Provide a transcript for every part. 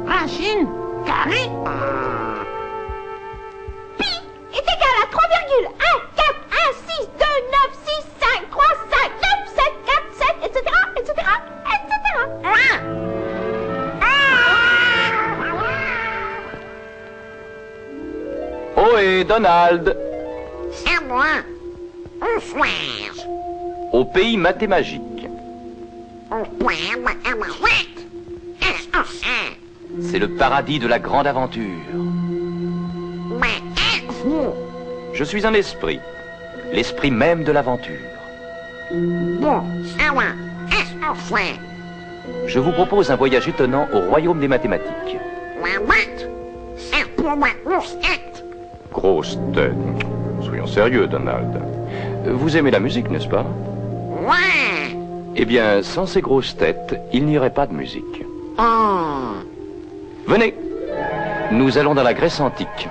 Racine carrée. Pi est égal à 3,1416296535974 etc., etc., etc. Ohé, Donald! C'est moi. Au soir. Au pays mathémagique. Au point, C'est le paradis de la grande aventure. mais êtes-vous? Je suis un esprit. L'esprit même de l'aventure. Bon, ça va. Est-ce enfin? Je vous propose un voyage étonnant au royaume des mathématiques. La boîte, c'est pour ma grosse tête. Grosse tête. Soyons sérieux, Donald. Vous aimez la musique, n'est-ce pas? Ouais. Eh bien, sans ces grosses têtes, il n'y aurait pas de musique. Oh. Venez. Nous allons dans la Grèce antique,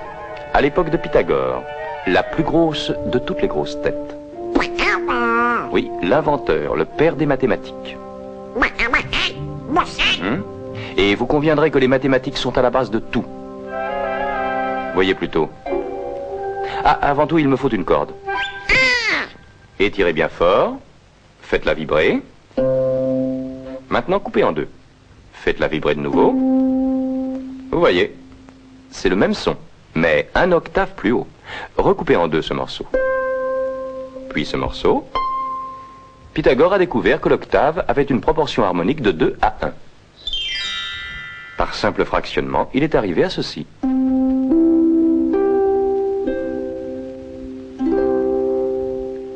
à l'époque de Pythagore, la plus grosse de toutes les grosses têtes. Oui, l'inventeur, le père des mathématiques. Et vous conviendrez que les mathématiques sont à la base de tout. Voyez plutôt. Ah, avant tout, il me faut une corde. Étirez bien fort. Faites-la vibrer. Maintenant, coupez en deux. Faites-la vibrer de nouveau. Vous voyez, c'est le même son, mais un octave plus haut. Recoupez en deux ce morceau. Puis ce morceau. Pythagore a découvert que l'octave avait une proportion harmonique de 2 à 1. Par simple fractionnement, il est arrivé à ceci.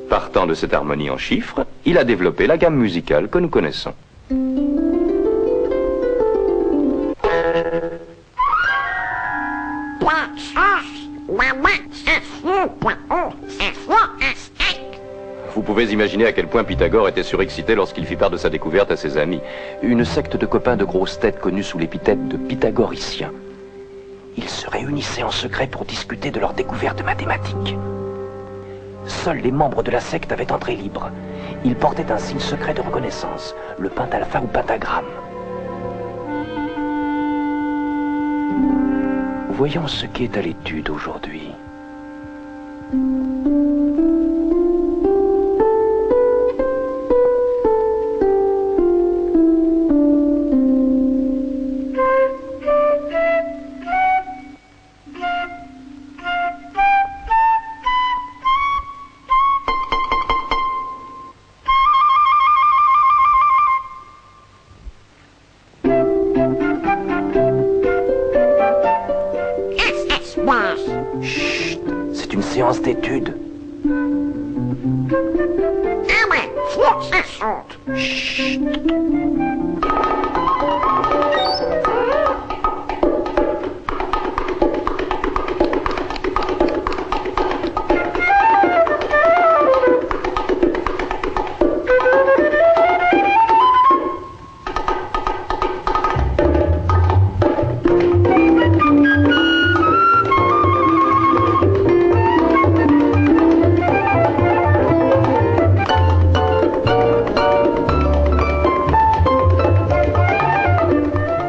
Partant de cette harmonie en chiffres, il a développé la gamme musicale que nous connaissons. Vous pouvez imaginer à quel point Pythagore était surexcité lorsqu'il fit part de sa découverte à ses amis. Une secte de copains de grosses têtes connue sous l'épithète de pythagoriciens. Ils se réunissaient en secret pour discuter de leur découverte mathématique. Seuls les membres de la secte avaient entrée libre. Ils portaient un signe secret de reconnaissance, le pentalpha ou pentagramme. Voyons ce qui est à l'étude aujourd'hui. Chut, c'est une séance d'études. Ah ouais, faut que ça saute. Chut.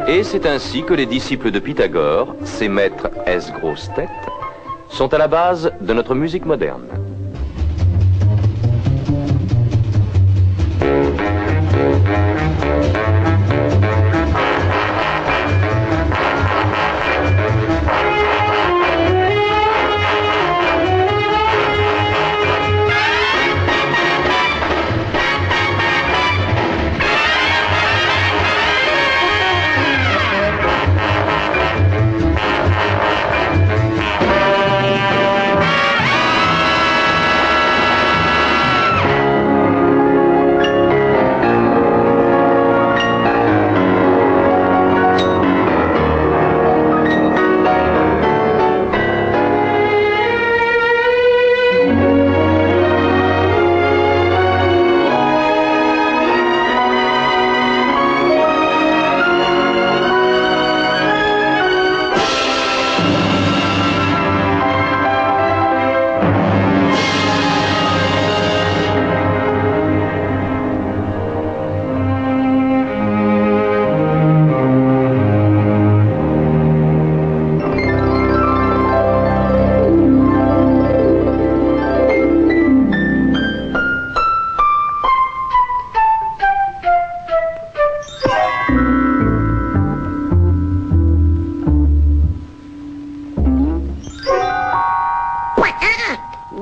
Et c'est ainsi que les disciples de Pythagore, ces maîtres S grosses têtes, sont à la base de notre musique moderne.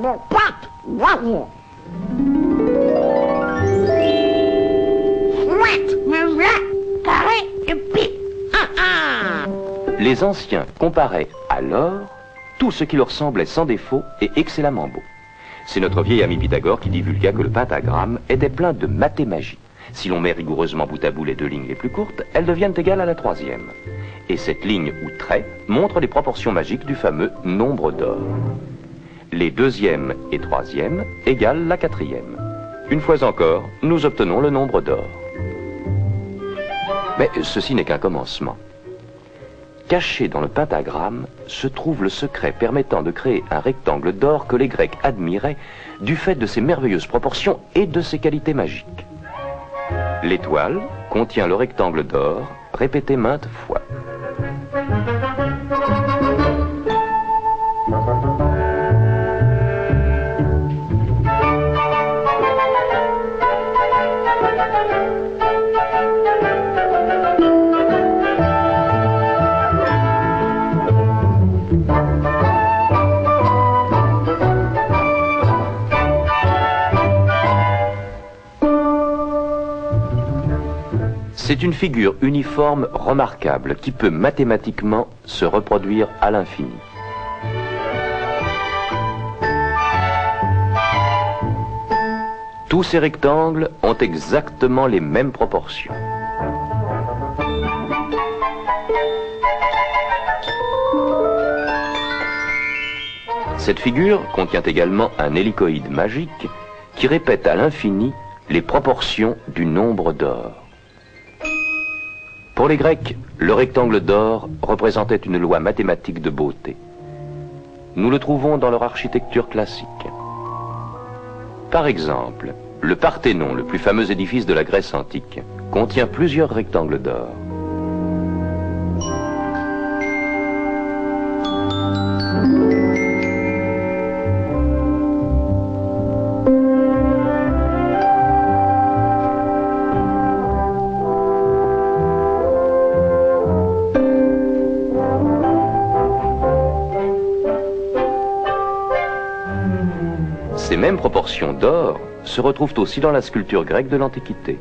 mon pote, bravo. Chouette, me voilà, carré et pipe. Les anciens comparaient alors tout ce qui leur semblait sans défaut et excellemment beau. C'est notre vieil ami Pythagore qui divulgua que le pentagramme était plein de mathémagie. Si l'on met rigoureusement bout à bout les deux lignes les plus courtes, elles deviennent égales à la troisième. Et cette ligne ou trait montre les proportions magiques du fameux nombre d'or. Les deuxième et troisième égalent la quatrième. Une fois encore, nous obtenons le nombre d'or. Mais ceci n'est qu'un commencement. Caché dans le pentagramme se trouve le secret permettant de créer un rectangle d'or que les Grecs admiraient du fait de ses merveilleuses proportions et de ses qualités magiques. L'étoile contient le rectangle d'or répété maintes fois. C'est une figure uniforme remarquable qui peut mathématiquement se reproduire à l'infini. Tous ces rectangles ont exactement les mêmes proportions. Cette figure contient également un hélicoïde magique qui répète à l'infini les proportions du nombre d'or. Pour les Grecs, le rectangle d'or représentait une loi mathématique de beauté. Nous le trouvons dans leur architecture classique. Par exemple, le Parthénon, le plus fameux édifice de la Grèce antique, contient plusieurs rectangles d'or. Ces mêmes proportions d'or se retrouvent aussi dans la sculpture grecque de l'Antiquité.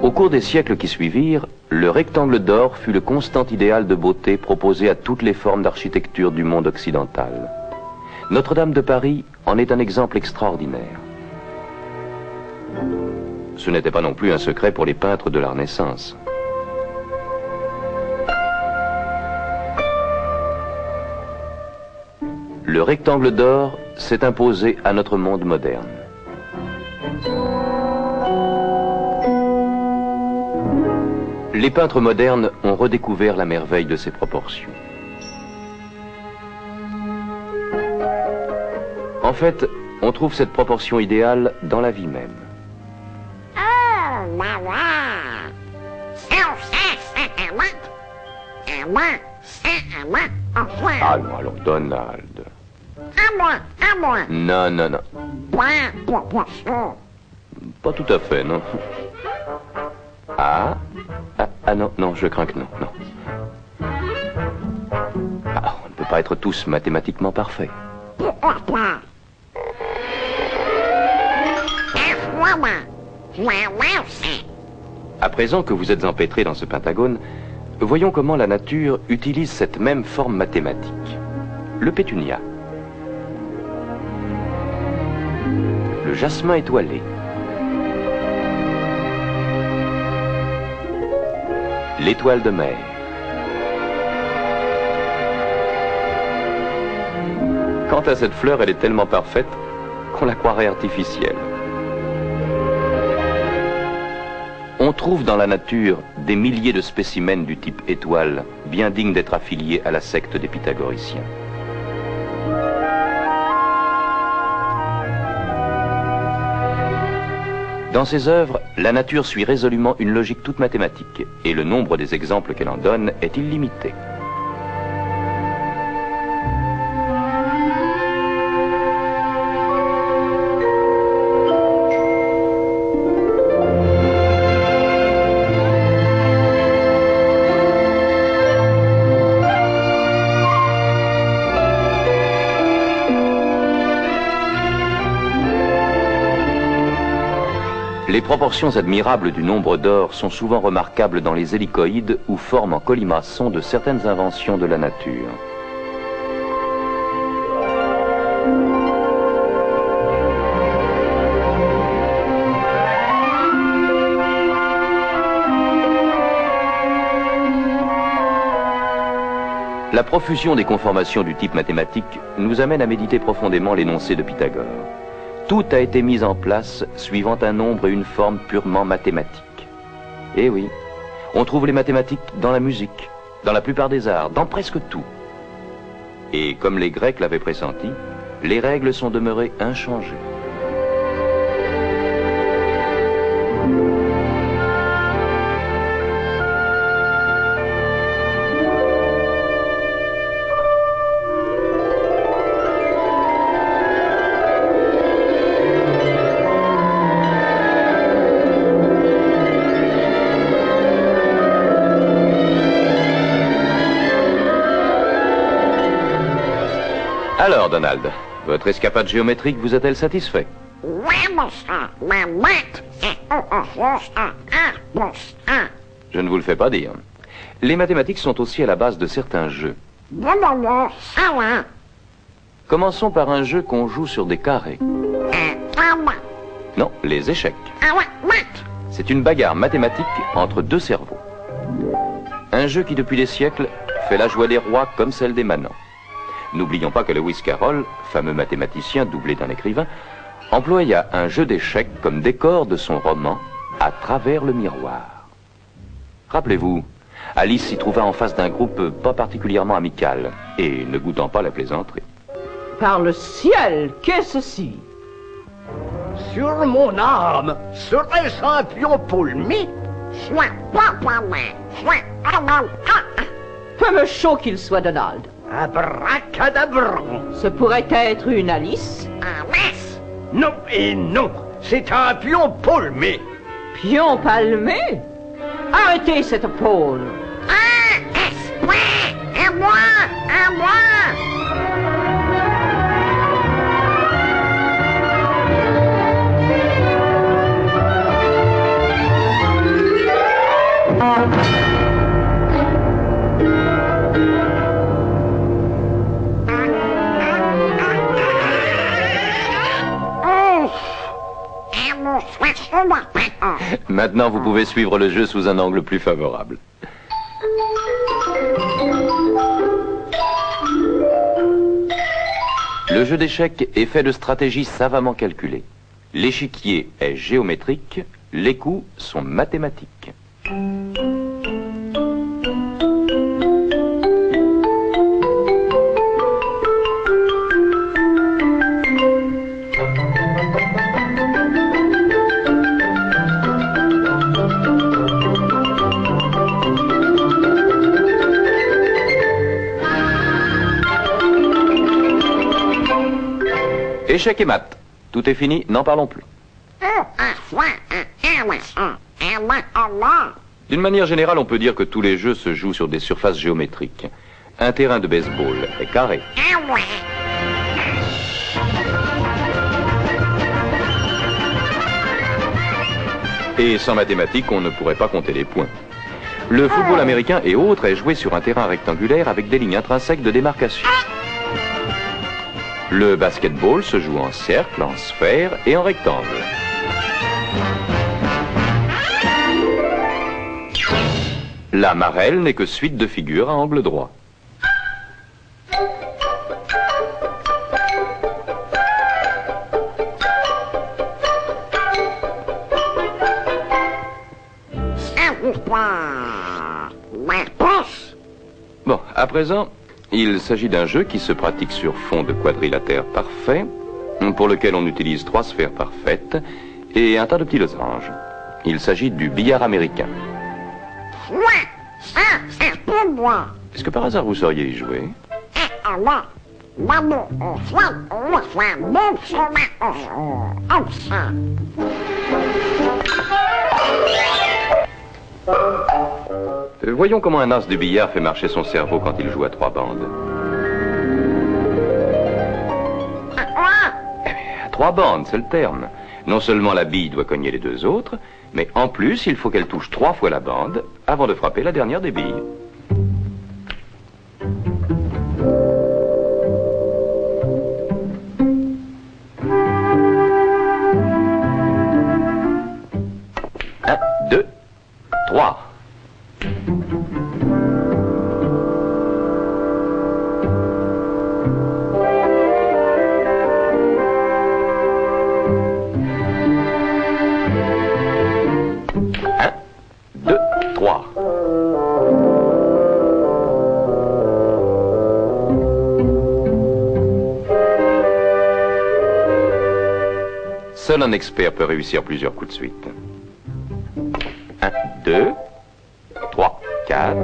Au cours des siècles qui suivirent, le rectangle d'or fut le constant idéal de beauté proposé à toutes les formes d'architecture du monde occidental. Notre-Dame de Paris en est un exemple extraordinaire. Ce n'était pas non plus un secret pour les peintres de la Renaissance. Le rectangle d'or s'est imposé à notre monde moderne. Les peintres modernes ont redécouvert la merveille de ses proportions. En fait, on trouve cette proportion idéale dans la vie même. Oh, là là. Ça, c'est à moi. À moi, ça, à moi. Enfin. Allons, Donald. À moi. Non. Point, proportion. Pas tout à fait, non. Ah, non, je crains que non. Ah, on ne peut pas être tous mathématiquement parfaits. Pourquoi pas? À présent que vous êtes empêtrés dans ce pentagone, voyons comment la nature utilise cette même forme mathématique. Le pétunia. Le jasmin étoilé. L'étoile de mer. Quant à cette fleur, elle est tellement parfaite qu'on la croirait artificielle. On trouve dans la nature des milliers de spécimens du type étoile, bien dignes d'être affiliés à la secte des pythagoriciens. Dans ses œuvres, la nature suit résolument une logique toute mathématique, et le nombre des exemples qu'elle en donne est illimité. Les proportions admirables du nombre d'or sont souvent remarquables dans les hélicoïdes ou formes en colimaçon de certaines inventions de la nature. La profusion des conformations du type mathématique nous amène à méditer profondément l'énoncé de Pythagore. Tout a été mis en place suivant un nombre et une forme purement mathématiques. Eh oui, on trouve les mathématiques dans la musique, dans la plupart des arts, dans presque tout. Et comme les Grecs l'avaient pressenti, les règles sont demeurées inchangées. Alors, Donald, votre escapade géométrique vous a-t-elle satisfait? Oui, monsieur. Ma maître est Je ne vous le fais pas dire. Les mathématiques sont aussi à la base de certains jeux. ça va. Commençons par un jeu qu'on joue sur des carrés. Non, les échecs. Ah ouais, maître. C'est une bagarre mathématique entre deux cerveaux. Un jeu qui, depuis des siècles, fait la joie des rois comme celle des manants. N'oublions pas que Lewis Carroll, fameux mathématicien doublé d'un écrivain, employa un jeu d'échecs comme décor de son roman À travers le miroir. Rappelez-vous, Alice s'y trouva en face d'un groupe pas particulièrement amical et ne goûtant pas la plaisanterie. Par le ciel, qu'est-ce ci? Sur mon âme, serait-ce un pion paulmé? Soit pas moi. Soit Peu me chaud qu'il soit, Donald. Abracadabron. Ce pourrait être une Alice. Alice. Non et non, c'est un pion paulmé. Pion palmé? Arrêtez cette pôle. Esprit. À moi. Maintenant, vous pouvez suivre le jeu sous un angle plus favorable. Le jeu d'échecs est fait de stratégies savamment calculées. L'échiquier est géométrique, les coups sont mathématiques. Échec et mat. Tout est fini, n'en parlons plus. D'une manière générale, on peut dire que tous les jeux se jouent sur des surfaces géométriques. Un terrain de baseball est carré. Et sans mathématiques, on ne pourrait pas compter les points. Le football américain et autres est joué sur un terrain rectangulaire avec des lignes intrinsèques de démarcation. Le basketball se joue en cercle, en sphère et en rectangle. La marelle n'est que suite de figures à angle droit. Bon, à présent, il s'agit d'un jeu qui se pratique sur fond de quadrilatère parfait, pour lequel on utilise 3 sphères parfaites et un tas de petits losanges. Il s'agit du billard américain. C'est pour moi. Est-ce que par hasard vous sauriez y jouer? Voyons comment un as du billard fait marcher son cerveau quand il joue à 3 bandes. 3 bandes, c'est le terme. Non seulement la bille doit cogner les deux autres, mais en plus, il faut qu'elle touche 3 fois la bande avant de frapper la dernière des billes. Un, 2, 3. Seul un expert peut réussir plusieurs coups de suite. 1, 2, 3, 4,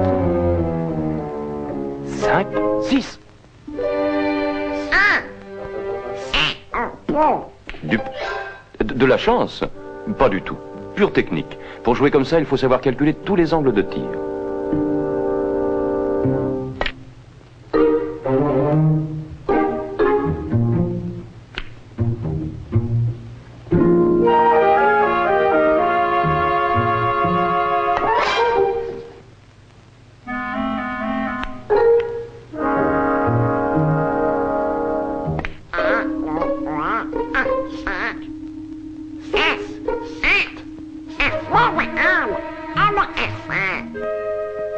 5, 6. De la chance? Pas du tout. Pure technique. Pour jouer comme ça, il faut savoir calculer tous les angles de tir.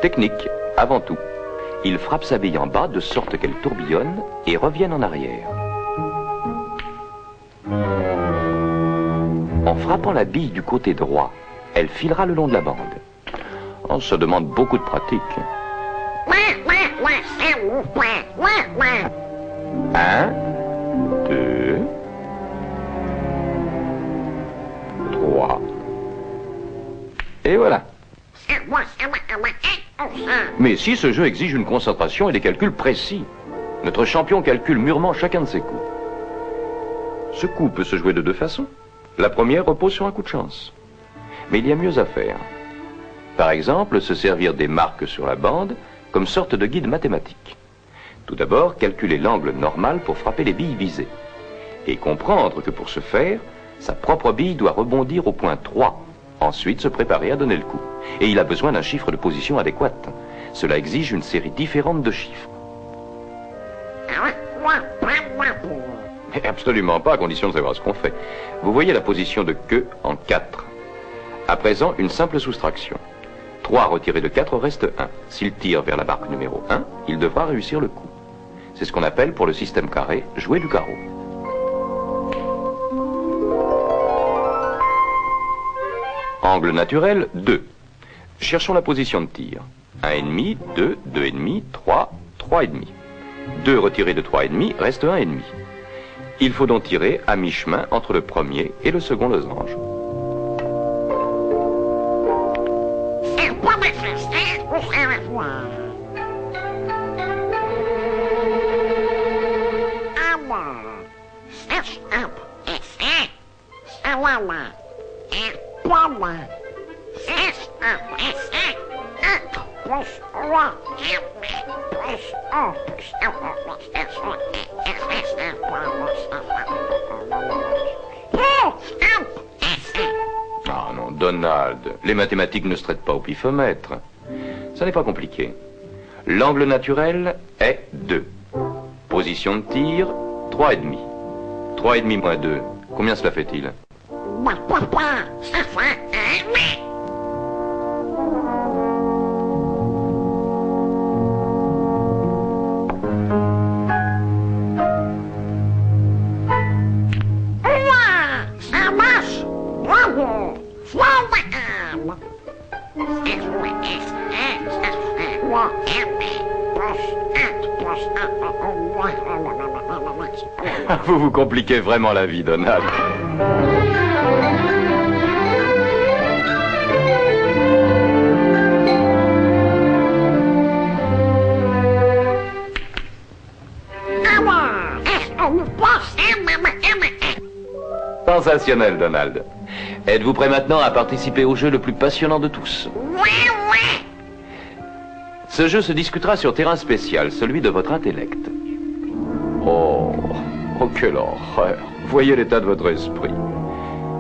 Technique, avant tout. Il frappe sa bille en bas de sorte qu'elle tourbillonne et revienne en arrière. En frappant la bille du côté droit, elle filera le long de la bande. Oh, ça demande beaucoup de pratique. 1, 2, 3. Et voilà. Mais si ce jeu exige une concentration et des calculs précis, notre champion calcule mûrement chacun de ses coups. Ce coup peut se jouer de deux façons. La première repose sur un coup de chance. Mais il y a mieux à faire. Par exemple, se servir des marques sur la bande comme sorte de guide mathématique. Tout d'abord, calculer l'angle normal pour frapper les billes visées. Et comprendre que pour ce faire, sa propre bille doit rebondir au point 3. Ensuite, se préparer à donner le coup. Et il a besoin d'un chiffre de position adéquate. Cela exige une série différente de chiffres. Absolument pas, à condition de savoir ce qu'on fait. Vous voyez la position de queue en 4. À présent, une simple soustraction. 3 retiré de 4 reste 1. S'il tire vers la marque numéro 1, il devra réussir le coup. C'est ce qu'on appelle, pour le système carré, jouer du carreau. Angle naturel, 2. Cherchons la position de tir. 1,5, 2, 2,5, 3, 3,5. 2 retiré de 3,5 reste 1,5. Il faut donc tirer à mi-chemin entre le premier et le second losange. Ah non, Donald, les mathématiques ne se traitent pas au pifomètre. Ça n'est pas compliqué. L'angle naturel est 2. Position de tir, 3,5. 3,5 moins 2, combien cela fait-il? Vous vous compliquez vraiment la vie, Donald. Sensationnel, Donald. Êtes-vous prêt maintenant à participer au jeu le plus passionnant de tous? Ce jeu se discutera sur terrain spécial, celui de votre intellect. Oh, quelle horreur. Voyez l'état de votre esprit.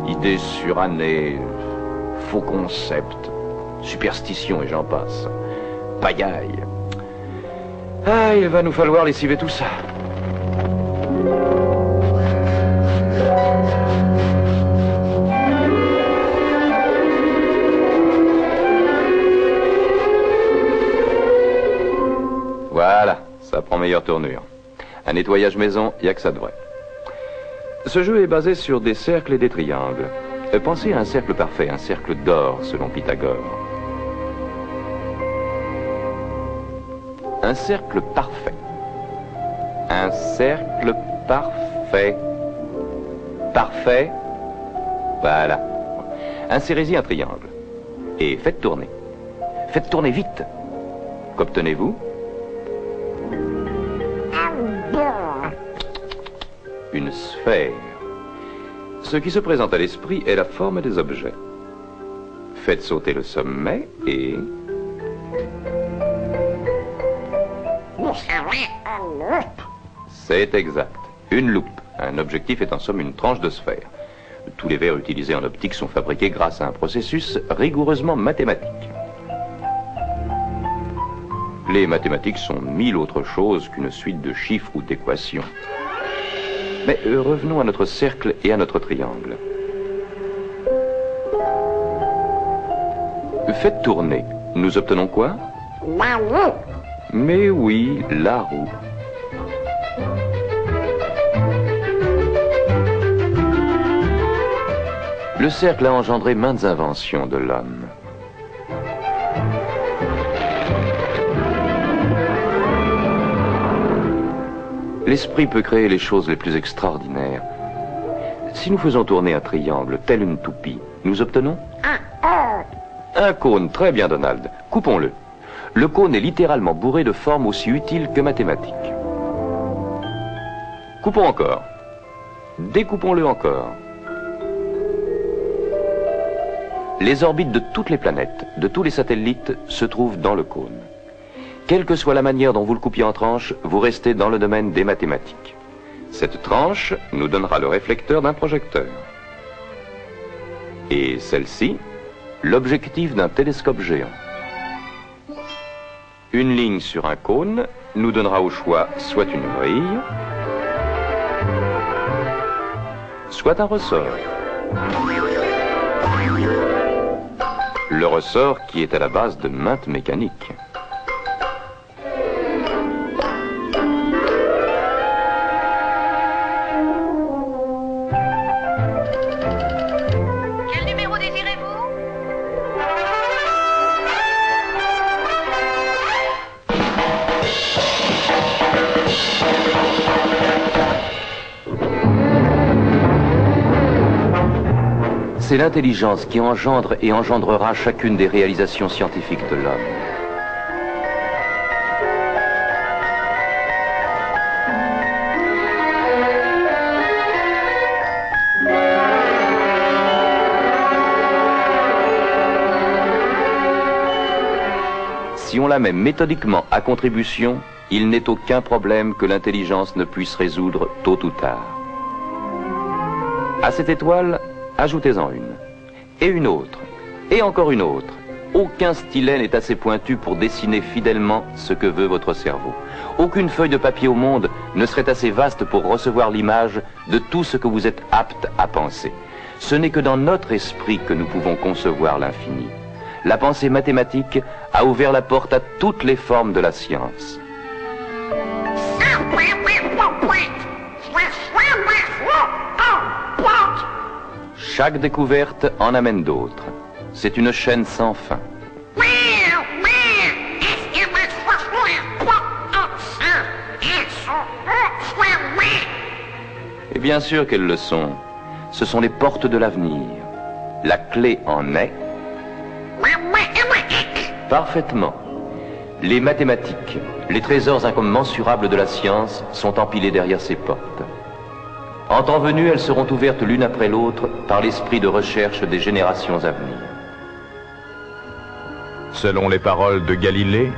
Idées surannées, faux concepts, superstitions et j'en passe. Pagaille. Ah, il va nous falloir lessiver tout ça. Voilà, ça prend meilleure tournure. Un nettoyage maison, il n'y a que ça de vrai. Ce jeu est basé sur des cercles et des triangles. Pensez à un cercle parfait, un cercle d'or selon Pythagore. Un cercle parfait. Un cercle parfait. Parfait. Voilà. Insérez-y un triangle. Et faites tourner. Faites tourner vite. Qu'obtenez-vous? Une sphère. Ce qui se présente à l'esprit est la forme des objets. Faites sauter le sommet et... C'est exact. Une loupe. Un objectif est en somme une tranche de sphère. Tous les verres utilisés en optique sont fabriqués grâce à un processus rigoureusement mathématique. Les mathématiques sont mille autres choses qu'une suite de chiffres ou d'équations. Mais revenons à notre cercle et à notre triangle. Faites tourner. Nous obtenons quoi? La roue. Mais oui, la roue. Le cercle a engendré maintes inventions de l'homme. L'esprit peut créer les choses les plus extraordinaires. Si nous faisons tourner un triangle, tel une toupie, nous obtenons un cône. Très bien, Donald. Coupons-le. Le cône est littéralement bourré de formes aussi utiles que mathématiques. Coupons encore. Découpons-le encore. Les orbites de toutes les planètes, de tous les satellites, se trouvent dans le cône. Quelle que soit la manière dont vous le coupiez en tranches, vous restez dans le domaine des mathématiques. Cette tranche nous donnera le réflecteur d'un projecteur. Et celle-ci, l'objectif d'un télescope géant. Une ligne sur un cône nous donnera au choix soit une vrille, soit un ressort. Le ressort qui est à la base de maintes mécaniques. Quel numéro désirez-vous? C'est l'intelligence qui engendre et engendrera chacune des réalisations scientifiques de l'homme. Si on la met méthodiquement à contribution, il n'est aucun problème que l'intelligence ne puisse résoudre tôt ou tard. À cette étoile, ajoutez-en une, et une autre, et encore une autre. Aucun stylet n'est assez pointu pour dessiner fidèlement ce que veut votre cerveau. Aucune feuille de papier au monde ne serait assez vaste pour recevoir l'image de tout ce que vous êtes apte à penser. Ce n'est que dans notre esprit que nous pouvons concevoir l'infini. La pensée mathématique a ouvert la porte à toutes les formes de la science. Chaque découverte en amène d'autres. C'est une chaîne sans fin. Et bien sûr qu'elles le sont. Ce sont les portes de l'avenir. La clé en est... Parfaitement. Les mathématiques, les trésors incommensurables de la science sont empilés derrière ces portes. En temps venu, elles seront ouvertes l'une après l'autre par l'esprit de recherche des générations à venir. Selon les paroles de Galilée,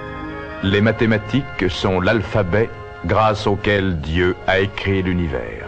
les mathématiques sont l'alphabet grâce auquel Dieu a écrit l'univers.